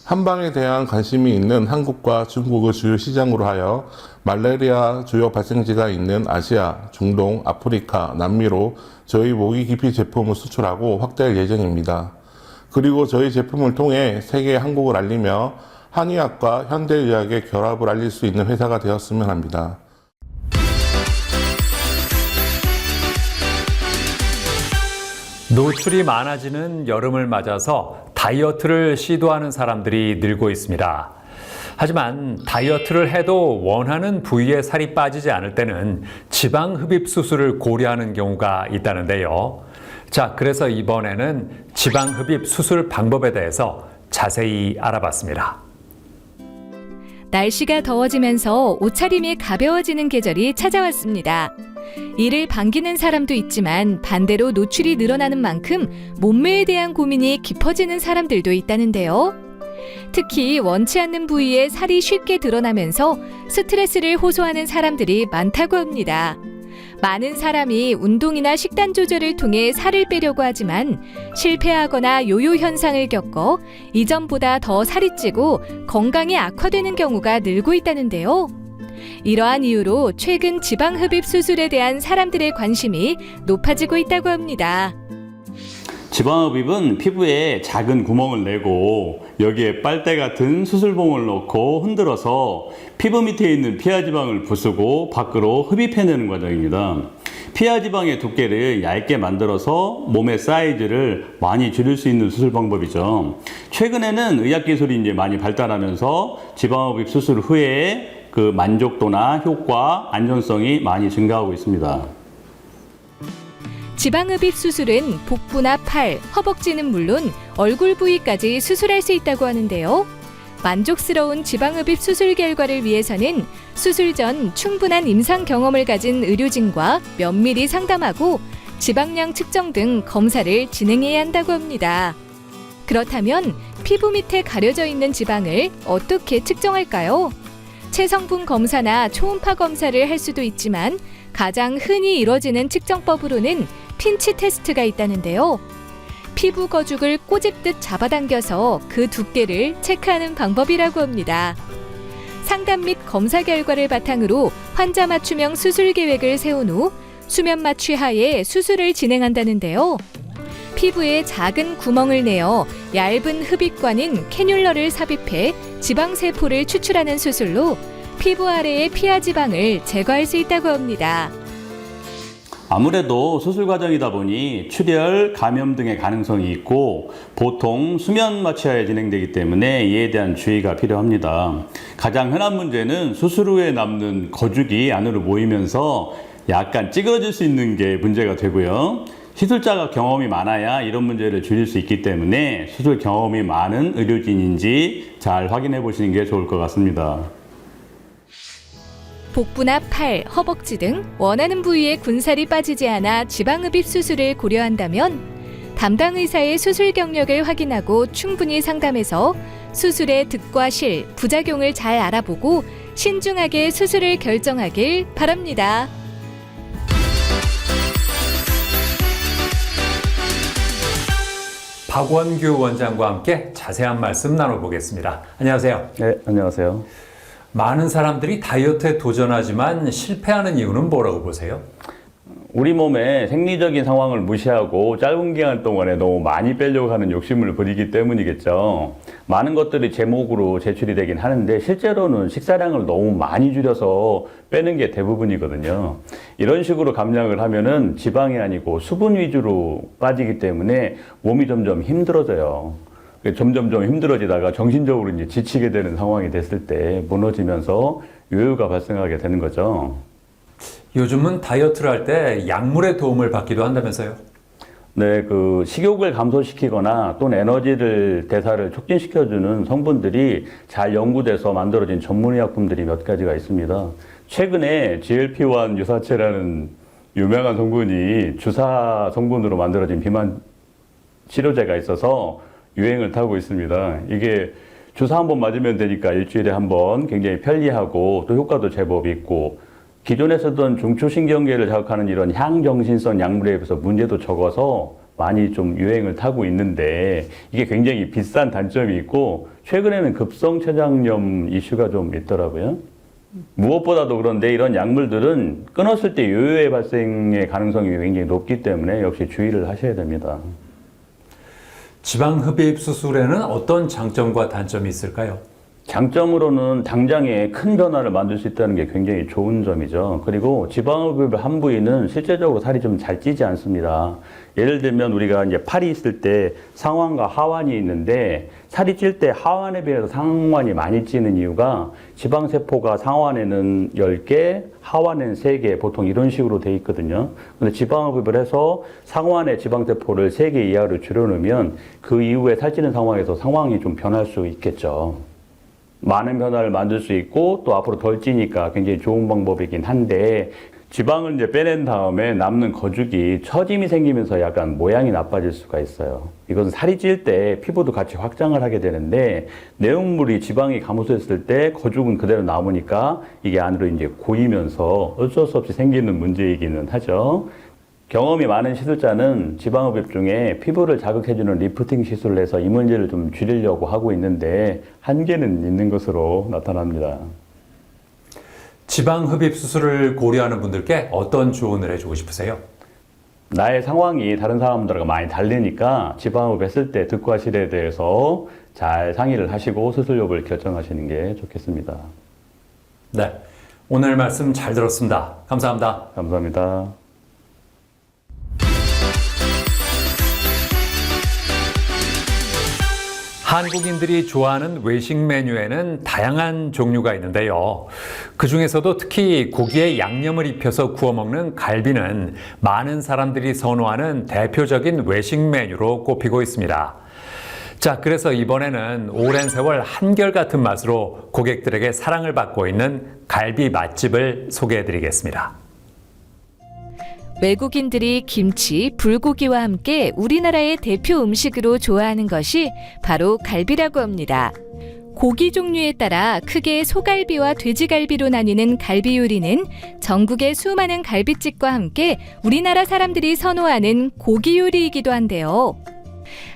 한방에 대한 관심이 있는 한국과 중국을 주요 시장으로 하여 말레리아 주요 발생지가 있는 아시아, 중동, 아프리카, 남미로 저희 모기 기피 제품을 수출하고 확대할 예정입니다. 그리고 저희 제품을 통해 세계에 한국을 알리며 한의학과 현대의학의 결합을 알릴 수 있는 회사가 되었으면 합니다. 노출이 많아지는 여름을 맞아서 다이어트를 시도하는 사람들이 늘고 있습니다. 하지만 다이어트를 해도 원하는 부위에 살이 빠지지 않을 때는 지방 흡입 수술을 고려하는 경우가 있다는데요. 자, 그래서 이번에는 지방 흡입 수술 방법에 대해서 자세히 알아봤습니다. 날씨가 더워지면서 옷차림이 가벼워지는 계절이 찾아왔습니다. 이를 반기는 사람도 있지만 반대로 노출이 늘어나는 만큼 몸매에 대한 고민이 깊어지는 사람들도 있다는데요. 특히 원치 않는 부위에 살이 쉽게 드러나면서 스트레스를 호소하는 사람들이 많다고 합니다. 많은 사람이 운동이나 식단 조절을 통해 살을 빼려고 하지만 실패하거나 요요 현상을 겪어 이전보다 더 살이 찌고 건강이 악화되는 경우가 늘고 있다는데요. 이러한 이유로 최근 지방 흡입 수술에 대한 사람들의 관심이 높아지고 있다고 합니다. 지방 흡입은 피부에 작은 구멍을 내고 여기에 빨대 같은 수술봉을 넣고 흔들어서 피부 밑에 있는 피하지방을 부수고 밖으로 흡입해내는 과정입니다. 피하지방의 두께를 얇게 만들어서 몸의 사이즈를 많이 줄일 수 있는 수술 방법이죠. 최근에는 의학기술이 이제 많이 발달하면서 지방 흡입 수술 후에 그 만족도나 효과, 안전성이 많이 증가하고 있습니다. 지방흡입 수술은 복부나 팔, 허벅지는 물론 얼굴 부위까지 수술할 수 있다고 하는데요. 만족스러운 지방흡입 수술 결과를 위해서는 수술 전 충분한 임상 경험을 가진 의료진과 면밀히 상담하고 지방량 측정 등 검사를 진행해야 한다고 합니다. 그렇다면 피부 밑에 가려져 있는 지방을 어떻게 측정할까요? 체성분 검사나 초음파 검사를 할 수도 있지만 가장 흔히 이뤄지는 측정법으로는 핀치 테스트가 있다는데요. 피부 거죽을 꼬집듯 잡아당겨서 그 두께를 체크하는 방법이라고 합니다. 상담 및 검사 결과를 바탕으로 환자 맞춤형 수술 계획을 세운 후 수면 마취 하에 수술을 진행한다는데요. 피부에 작은 구멍을 내어 얇은 흡입관인 캐뉼러를 삽입해 지방세포를 추출하는 수술로 피부 아래의 피하지방을 제거할 수 있다고 합니다. 아무래도 수술 과정이다 보니 출혈, 감염 등의 가능성이 있고 보통 수면 마취하에 진행되기 때문에 이에 대한 주의가 필요합니다. 가장 흔한 문제는 수술 후에 남는 거죽이 안으로 모이면서 약간 찌그러질 수 있는 게 문제가 되고요. 시술자가 경험이 많아야 이런 문제를 줄일 수 있기 때문에 수술 경험이 많은 의료진인지 잘 확인해 보시는 게 좋을 것 같습니다. 복부나 팔, 허벅지 등 원하는 부위에 군살이 빠지지 않아 지방흡입 수술을 고려한다면 담당 의사의 수술 경력을 확인하고 충분히 상담해서 수술의 득과 실, 부작용을 잘 알아보고 신중하게 수술을 결정하길 바랍니다. 박원규 원장과 함께 자세한 말씀 나눠보겠습니다. 안녕하세요. 네, 안녕하세요. 많은 사람들이 다이어트에 도전하지만 실패하는 이유는 뭐라고 보세요? 우리 몸의 생리적인 상황을 무시하고 짧은 기간 동안에 너무 많이 빼려고 하는 욕심을 부리기 때문이겠죠. 많은 것들이 제목으로 제출이 되긴 하는데 실제로는 식사량을 너무 많이 줄여서 빼는 게 대부분이거든요. 이런 식으로 감량을 하면은 지방이 아니고 수분 위주로 빠지기 때문에 몸이 점점 힘들어져요. 점점점 힘들어지다가 정신적으로 이제 지치게 되는 상황이 됐을 때 무너지면서 요요가 발생하게 되는 거죠. 요즘은 다이어트를 할 때 약물의 도움을 받기도 한다면서요? 네, 그 식욕을 감소시키거나 또는 에너지를 대사를 촉진시켜주는 성분들이 잘 연구돼서 만들어진 전문의약품들이 몇 가지가 있습니다. 최근에 GLP-1 유사체라는 유명한 성분이 주사 성분으로 만들어진 비만 치료제가 있어서 유행을 타고 있습니다. 이게 주사 한 번 맞으면 되니까 일주일에 한 번 굉장히 편리하고 또 효과도 제법 있고 기존에 쓰던 중추신경계를 자극하는 이런 향정신성 약물에 비해서 문제도 적어서 많이 좀 유행을 타고 있는데 이게 굉장히 비싼 단점이 있고 최근에는 급성췌장염 이슈가 좀 있더라고요. 무엇보다도 그런데 이런 약물들은 끊었을 때 요요의 발생의 가능성이 굉장히 높기 때문에 역시 주의를 하셔야 됩니다. 지방 흡입 수술에는 어떤 장점과 단점이 있을까요? 장점으로는 당장에 큰 변화를 만들 수 있다는 게 굉장히 좋은 점이죠. 그리고 지방흡입의 한 부위는 실제적으로 살이 좀 잘 찌지 않습니다. 예를 들면 우리가 이제 팔이 있을 때 상완과 하완이 있는데 살이 찔 때 하완에 비해서 상완이 많이 찌는 이유가 지방세포가 상완에는 10개, 하완에는 3개 보통 이런 식으로 돼 있거든요. 근데 지방흡입을 해서 상완의 지방세포를 3개 이하로 줄여놓으면 그 이후에 살찌는 상황에서 상황이 좀 변할 수 있겠죠. 많은 변화를 만들 수 있고 또 앞으로 덜 찌니까 굉장히 좋은 방법이긴 한데 지방을 이제 빼낸 다음에 남는 거죽이 처짐이 생기면서 약간 모양이 나빠질 수가 있어요. 이것은 살이 찔 때 피부도 같이 확장을 하게 되는데 내용물이 지방이 감소했을 때 거죽은 그대로 남으니까 이게 안으로 이제 고이면서 어쩔 수 없이 생기는 문제이기는 하죠. 경험이 많은 시술자는 지방흡입 중에 피부를 자극해주는 리프팅 시술을 해서 이 문제를 좀 줄이려고 하고 있는데 한계는 있는 것으로 나타납니다. 지방 흡입 수술을 고려하는 분들께 어떤 조언을 해주고 싶으세요? 나의 상황이 다른 사람들과 많이 다르니까 지방흡입 했을 때 득과 실에 대해서 잘 상의를 하시고 수술 여부를 결정하시는 게 좋겠습니다. 네, 오늘 말씀 잘 들었습니다. 감사합니다. 감사합니다. 한국인들이 좋아하는 외식 메뉴에는 다양한 종류가 있는데요. 그 중에서도 특히 고기에 양념을 입혀서 구워 먹는 갈비는 많은 사람들이 선호하는 대표적인 외식 메뉴로 꼽히고 있습니다. 자, 그래서 이번에는 오랜 세월 한결같은 맛으로 고객들에게 사랑을 받고 있는 갈비 맛집을 소개해드리겠습니다. 외국인들이 김치, 불고기와 함께 우리나라의 대표 음식으로 좋아하는 것이 바로 갈비라고 합니다. 고기 종류에 따라 크게 소갈비와 돼지갈비로 나뉘는 갈비 요리는 전국의 수많은 갈비집과 함께 우리나라 사람들이 선호하는 고기 요리이기도 한데요.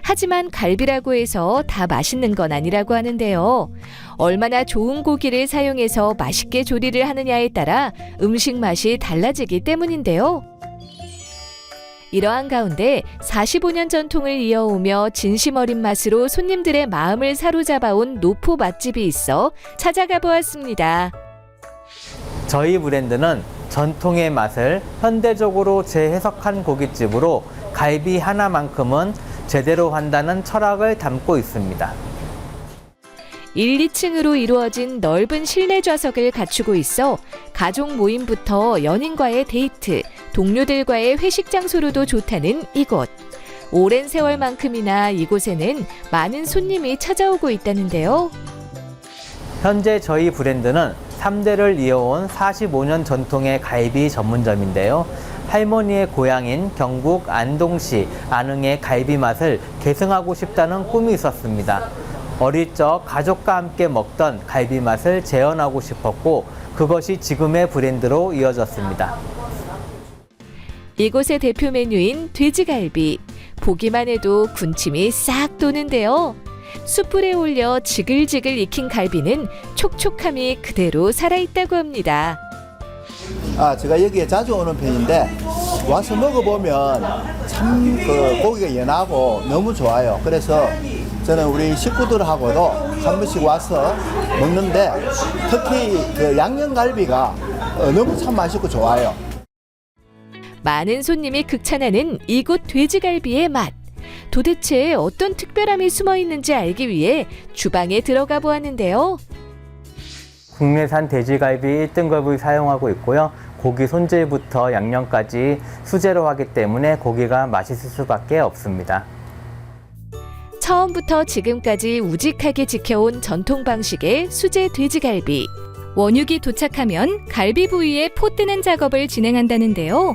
하지만 갈비라고 해서 다 맛있는 건 아니라고 하는데요. 얼마나 좋은 고기를 사용해서 맛있게 조리를 하느냐에 따라 음식 맛이 달라지기 때문인데요. 이러한 가운데 45년 전통을 이어오며 진심 어린 맛으로 손님들의 마음을 사로잡아온 노포 맛집이 있어 찾아가 보았습니다. 저희 브랜드는 전통의 맛을 현대적으로 재해석한 고깃집으로 갈비 하나만큼은 제대로 한다는 철학을 담고 있습니다. 1, 2층으로 이루어진 넓은 실내 좌석을 갖추고 있어 가족 모임부터 연인과의 데이트, 동료들과의 회식 장소로도 좋다는 이곳. 오랜 세월만큼이나 이곳에는 많은 손님이 찾아오고 있다는데요. 현재 저희 브랜드는 3대를 이어온 45년 전통의 갈비 전문점인데요. 할머니의 고향인 경북 안동시 안흥의 갈비 맛을 계승하고 싶다는 꿈이 있었습니다. 어릴 적 가족과 함께 먹던 갈비 맛을 재현하고 싶었고 그것이 지금의 브랜드로 이어졌습니다. 이곳의 대표 메뉴인 돼지갈비. 보기만 해도 군침이 싹 도는데요. 숯불에 올려 지글지글 익힌 갈비는 촉촉함이 그대로 살아있다고 합니다. 제가 여기에 자주 오는 편인데 와서 먹어보면 참 그 고기가 연하고 너무 좋아요. 그래서 저는 우리 식구들하고도 한 번씩 와서 먹는데 특히 그 양념갈비가 너무 참 맛있고 좋아요. 많은 손님이 극찬하는 이곳 돼지갈비의 맛. 도대체 어떤 특별함이 숨어 있는지 알기 위해 주방에 들어가 보았는데요. 국내산 돼지갈비 1등급을 사용하고 있고요. 고기 손질부터 양념까지 수제로 하기 때문에 고기가 맛있을 수밖에 없습니다. 처음부터 지금까지 우직하게 지켜온 전통 방식의 수제 돼지갈비. 원육이 도착하면 갈비 부위에 포 뜨는 작업을 진행한다는데요.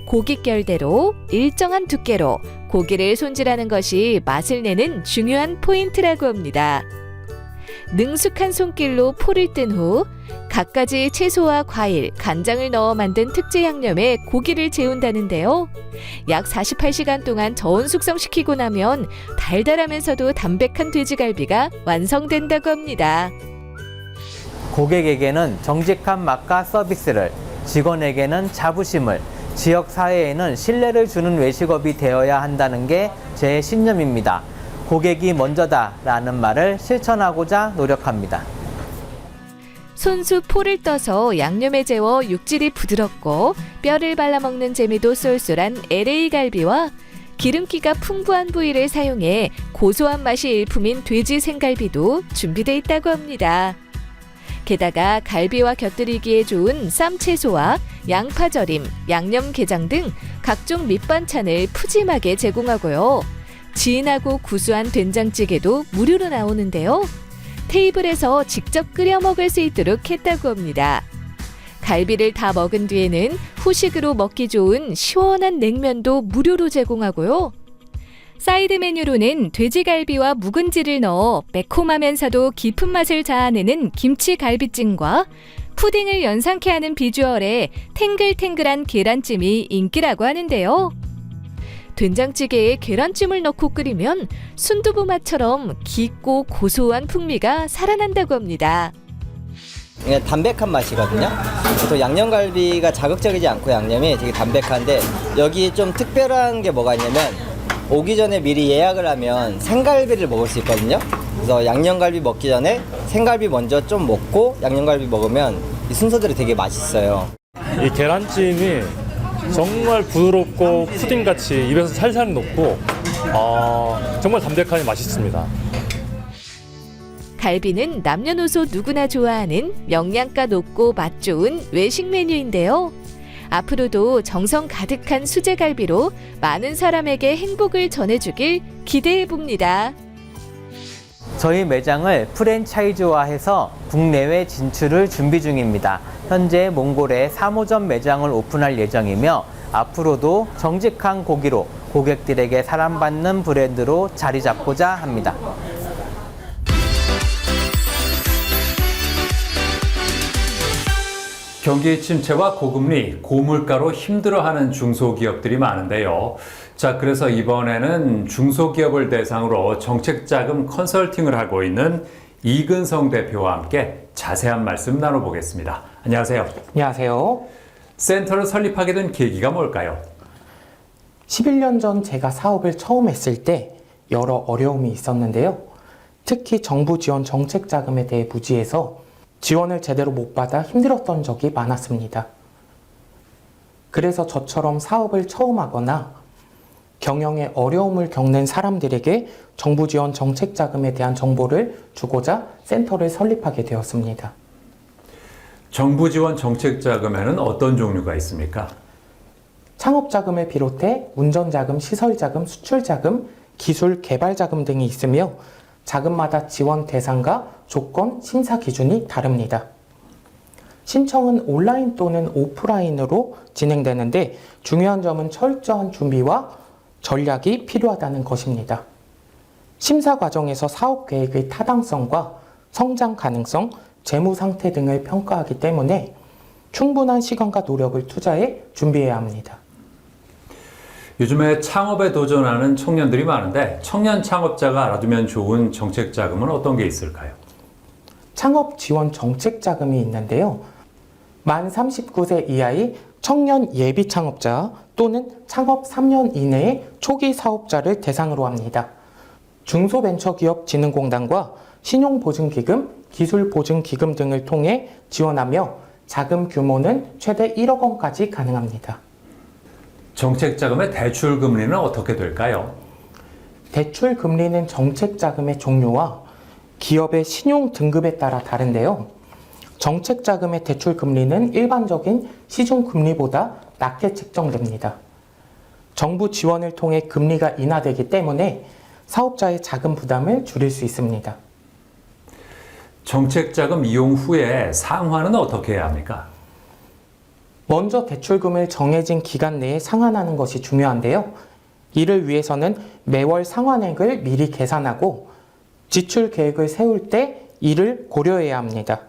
고깃결대로 일정한 두께로 고기를 손질하는 것이 맛을 내는 중요한 포인트라고 합니다. 능숙한 손길로 포를 뜬 후 갖가지 채소와 과일, 간장을 넣어 만든 특제 양념에 고기를 재운다는데요. 약 48시간 동안 저온 숙성시키고 나면 달달하면서도 담백한 돼지갈비가 완성된다고 합니다. 고객에게는 정직한 맛과 서비스를, 직원에게는 자부심을, 지역 사회에는 신뢰를 주는 외식업이 되어야 한다는 게 제 신념입니다. 고객이 먼저다라는 말을 실천하고자 노력합니다. 손수 포를 떠서 양념에 재워 육질이 부드럽고 뼈를 발라먹는 재미도 쏠쏠한 LA 갈비와 기름기가 풍부한 부위를 사용해 고소한 맛이 일품인 돼지 생갈비도 준비되어 있다고 합니다. 게다가 갈비와 곁들이기에 좋은 쌈채소와 양파절임, 양념게장 등 각종 밑반찬을 푸짐하게 제공하고요. 진하고 구수한 된장찌개도 무료로 나오는데요. 테이블에서 직접 끓여 먹을 수 있도록 했다고 합니다. 갈비를 다 먹은 뒤에는 후식으로 먹기 좋은 시원한 냉면도 무료로 제공하고요. 사이드 메뉴로는 돼지갈비와 묵은지를 넣어 매콤하면서도 깊은 맛을 자아내는 김치갈비찜과 푸딩을 연상케 하는 비주얼의 탱글탱글한 계란찜이 인기라고 하는데요. 된장찌개에 계란찜을 넣고 끓이면 순두부 맛처럼 깊고 고소한 풍미가 살아난다고 합니다. 그냥 담백한 맛이거든요. 또 양념갈비가 자극적이지 않고 양념이 되게 담백한데 여기 좀 특별한 게 뭐가 있냐면 오기 전에 미리 예약을 하면 생갈비를 먹을 수 있거든요. 그래서 양념갈비 먹기 전에 생갈비 먼저 좀 먹고 양념갈비 먹으면 이 순서대로 되게 맛있어요. 이 계란찜이 정말 부드럽고 푸딩같이 입에서 살살 녹고 정말 담백하니 맛있습니다. 갈비는 남녀노소 누구나 좋아하는 영양가 높고 맛 좋은 외식 메뉴인데요. 앞으로도 정성 가득한 수제갈비로 많은 사람에게 행복을 전해주길 기대해봅니다. 저희 매장을 프랜차이즈화해서 국내외 진출을 준비 중입니다. 현재 몽골에 3호점 매장을 오픈할 예정이며 앞으로도 정직한 고기로 고객들에게 사랑받는 브랜드로 자리 잡고자 합니다. 경기 침체와 고금리, 고물가로 힘들어하는 중소기업들이 많은데요. 자, 그래서 이번에는 중소기업을 대상으로 정책자금 컨설팅을 하고 있는 이근성 대표와 함께 자세한 말씀 나눠보겠습니다. 안녕하세요. 안녕하세요. 센터를 설립하게 된 계기가 뭘까요? 11년 전 제가 사업을 처음 했을 때 여러 어려움이 있었는데요. 특히 정부 지원 정책 자금에 대해 무지해서 지원을 제대로 못 받아 힘들었던 적이 많았습니다. 그래서 저처럼 사업을 처음 하거나 경영에 어려움을 겪는 사람들에게 정부 지원 정책 자금에 대한 정보를 주고자 센터를 설립하게 되었습니다. 정부 지원 정책 자금에는 어떤 종류가 있습니까? 창업 자금을 비롯해 운전 자금, 시설 자금, 수출 자금, 기술 개발 자금 등이 있으며 자금마다 지원 대상과 조건, 심사 기준이 다릅니다. 신청은 온라인 또는 오프라인으로 진행되는데 중요한 점은 철저한 준비와 전략이 필요하다는 것입니다. 심사 과정에서 사업 계획의 타당성과 성장 가능성, 재무 상태 등을 평가하기 때문에 충분한 시간과 노력을 투자해 준비해야 합니다. 요즘에 창업에 도전하는 청년들이 많은데 청년 창업자가 알아두면 좋은 정책 자금은 어떤 게 있을까요? 창업 지원 정책 자금이 있는데요. 만 39세 이하의 청년 예비 창업자 또는 창업 3년 이내의 초기 사업자를 대상으로 합니다. 중소벤처기업진흥공단과 신용보증기금, 기술보증기금 등을 통해 지원하며 자금 규모는 최대 1억 원까지 가능합니다. 정책 자금의 대출 금리는 어떻게 될까요? 대출 금리는 정책 자금의 종류와 기업의 신용 등급에 따라 다른데요. 정책 자금의 대출 금리는 일반적인 시중 금리보다 낮게 책정됩니다. 정부 지원을 통해 금리가 인하되기 때문에 사업자의 자금 부담을 줄일 수 있습니다. 정책 자금 이용 후에 상환은 어떻게 해야 합니까? 먼저 대출금을 정해진 기간 내에 상환하는 것이 중요한데요. 이를 위해서는 매월 상환액을 미리 계산하고 지출 계획을 세울 때 이를 고려해야 합니다.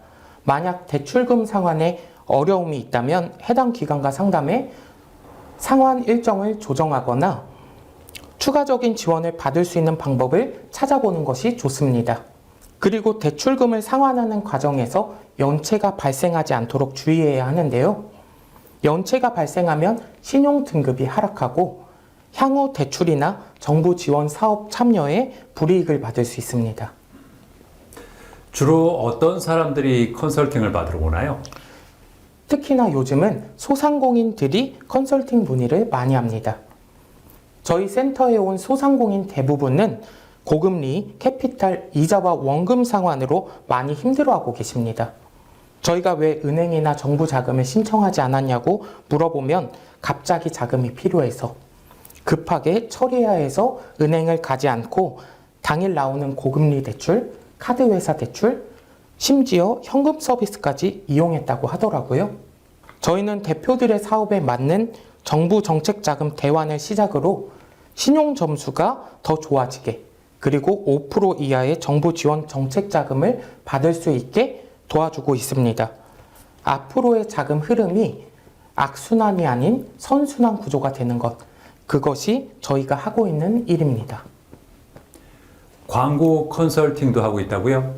만약 대출금 상환에 어려움이 있다면 해당 기관과 상담해 상환 일정을 조정하거나 추가적인 지원을 받을 수 있는 방법을 찾아보는 것이 좋습니다. 그리고 대출금을 상환하는 과정에서 연체가 발생하지 않도록 주의해야 하는데요. 연체가 발생하면 신용 등급이 하락하고 향후 대출이나 정부 지원 사업 참여에 불이익을 받을 수 있습니다. 주로 어떤 사람들이 컨설팅을 받으러 오나요? 특히나 요즘은 소상공인들이 컨설팅 문의를 많이 합니다. 저희 센터에 온 소상공인 대부분은 고금리, 캐피탈, 이자와 원금 상환으로 많이 힘들어하고 계십니다. 저희가 왜 은행이나 정부 자금을 신청하지 않았냐고 물어보면 갑자기 자금이 필요해서 급하게 처리해야 해서 은행을 가지 않고 당일 나오는 고금리 대출, 카드회사 대출, 심지어 현금 서비스까지 이용했다고 하더라고요. 저희는 대표들의 사업에 맞는 정부 정책 자금 대환을 시작으로 신용 점수가 더 좋아지게 그리고 5% 이하의 정부 지원 정책 자금을 받을 수 있게 도와주고 있습니다. 앞으로의 자금 흐름이 악순환이 아닌 선순환 구조가 되는 것, 그것이 저희가 하고 있는 일입니다. 광고 컨설팅도 하고 있다고요?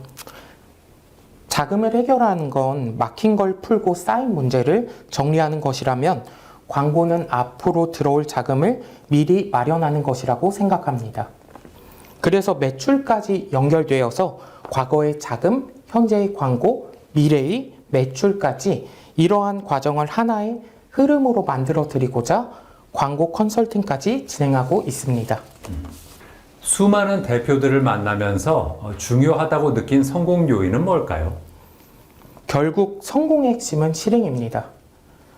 자금을 해결하는 건 막힌 걸 풀고 쌓인 문제를 정리하는 것이라면 광고는 앞으로 들어올 자금을 미리 마련하는 것이라고 생각합니다. 그래서 매출까지 연결되어서 과거의 자금, 현재의 광고, 미래의 매출까지 이러한 과정을 하나의 흐름으로 만들어 드리고자 광고 컨설팅까지 진행하고 있습니다. 수많은 대표들을 만나면서 중요하다고 느낀 성공 요인은 뭘까요? 결국 성공의 핵심은 실행입니다.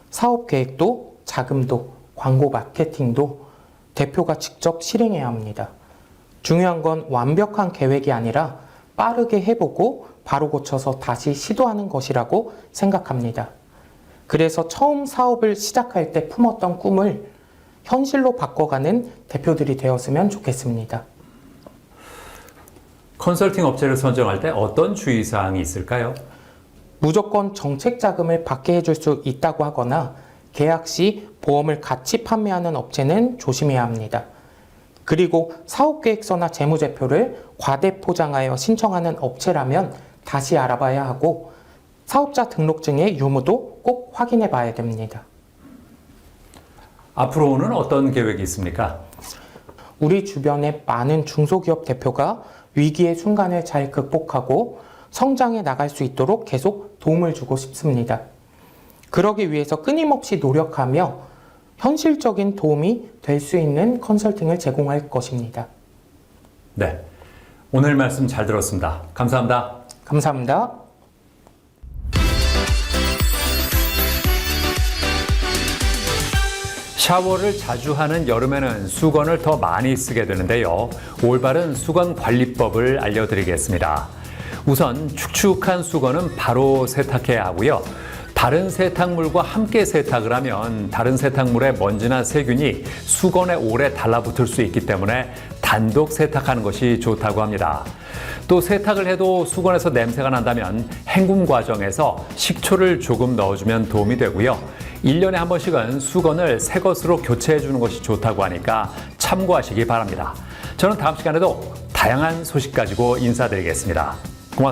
사업 계획도, 자금도, 광고 마케팅도 대표가 직접 실행해야 합니다. 중요한 건 완벽한 계획이 아니라 빠르게 해보고 바로 고쳐서 다시 시도하는 것이라고 생각합니다. 그래서 처음 사업을 시작할 때 품었던 꿈을 현실로 바꿔가는 대표들이 되었으면 좋겠습니다. 컨설팅 업체를 선정할 때 어떤 주의사항이 있을까요? 무조건 정책 자금을 받게 해줄 수 있다고 하거나 계약 시 보험을 같이 판매하는 업체는 조심해야 합니다. 그리고 사업계획서나 재무제표를 과대포장하여 신청하는 업체라면 다시 알아봐야 하고 사업자 등록증의 유무도 꼭 확인해 봐야 됩니다. 앞으로는 어떤 계획이 있습니까? 우리 주변의 많은 중소기업 대표가 위기의 순간을 잘 극복하고 성장해 나갈 수 있도록 계속 도움을 주고 싶습니다. 그러기 위해서 끊임없이 노력하며 현실적인 도움이 될 수 있는 컨설팅을 제공할 것입니다. 네, 오늘 말씀 잘 들었습니다. 감사합니다. 감사합니다. 샤워를 자주 하는 여름에는 수건을 더 많이 쓰게 되는데요. 올바른 수건 관리법을 알려드리겠습니다. 우선 축축한 수건은 바로 세탁해야 하고요. 다른 세탁물과 함께 세탁을 하면 다른 세탁물의 먼지나 세균이 수건에 오래 달라붙을 수 있기 때문에 단독 세탁하는 것이 좋다고 합니다. 또 세탁을 해도 수건에서 냄새가 난다면 헹굼 과정에서 식초를 조금 넣어주면 도움이 되고요. 1년에 한 번씩은 수건을 새 것으로 교체해 주는 것이 좋다고 하니까 참고하시기 바랍니다. 저는 다음 시간에도 다양한 소식 가지고 인사드리겠습니다. 고맙습니다.